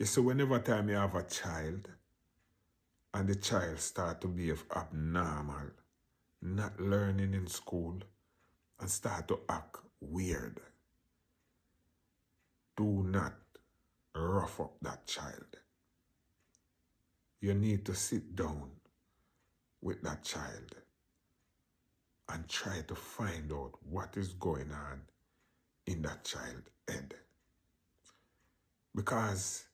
You see, whenever time you have a child and the child start to behave abnormal, not learning in school, and start to act weird, do not rough up that child. You need to sit down with that child and try to find out what is going on in that child's head. Because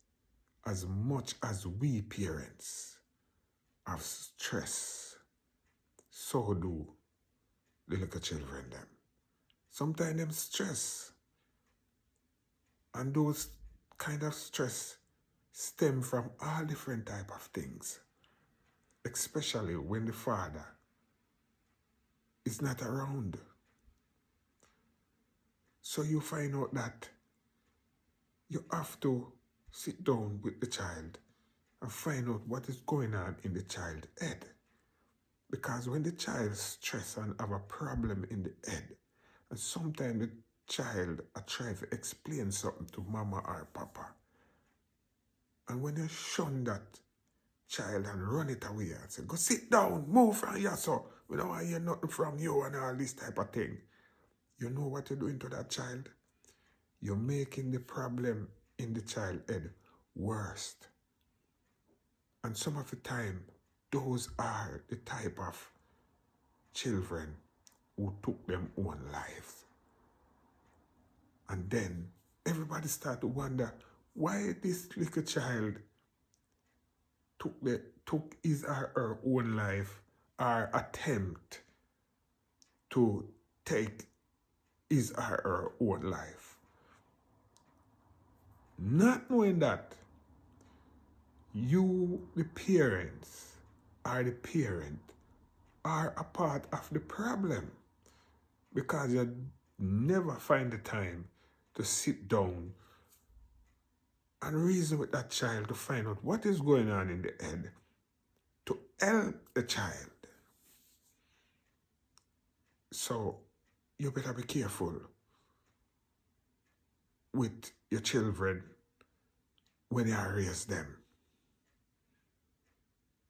as much as we parents have stress, so do the little children them. Sometimes them stress, and those kind of stress stem from all different type of things, especially when the father is not around. So you find out that you have to sit down with the child and find out what is going on in the child's head. Because when the child stress and have a problem in the head, and sometimes the child try to explain something to mama or papa, and when you shun that child and run it away and say, go sit down, move from here, so we don't want to hear nothing from you and all this type of thing. You know what you're doing to that child? You're making the problem in the child's head worse. And some of the time, those are the type of children who took them own life. And then everybody start to wonder why this little child took his or her own life, or attempt to take his or her own life. Not knowing that you, the parents, are the parent, are a part of the problem, because you never find the time to sit down and reason with that child to find out what is going on in the head to help the child. So you better be careful with your children when you raise them,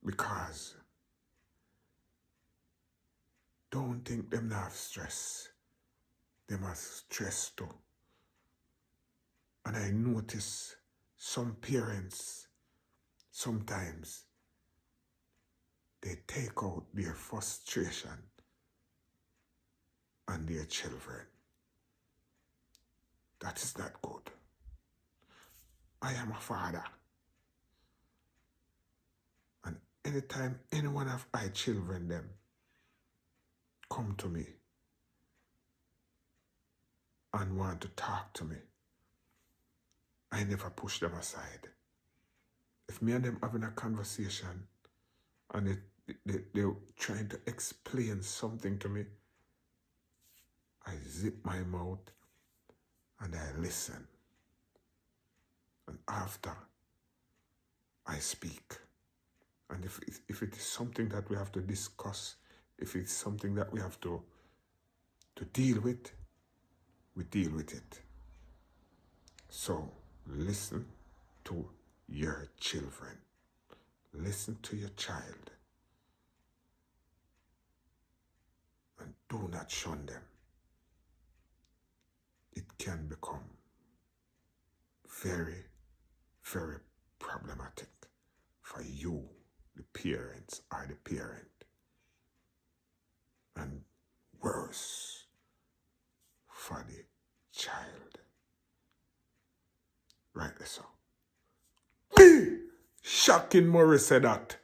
because don't think them not have stress. Them have stress too. And I notice some parents, sometimes they take out their frustration on their children. That is not good. I am a father. And anytime any one of my children them come to me and want to talk to me, I never push them aside. If me and them having a conversation and they're trying to explain something to me, I zip my mouth and I listen. And after, I speak. And if it is something that we have to discuss, if it's something that we have to deal with, we deal with it. So listen to your children. Listen to your child. And do not shun them. It can become very, very problematic for you, the parents, or the parent. And worse for the child. Rightly so. Shocking Murray said that.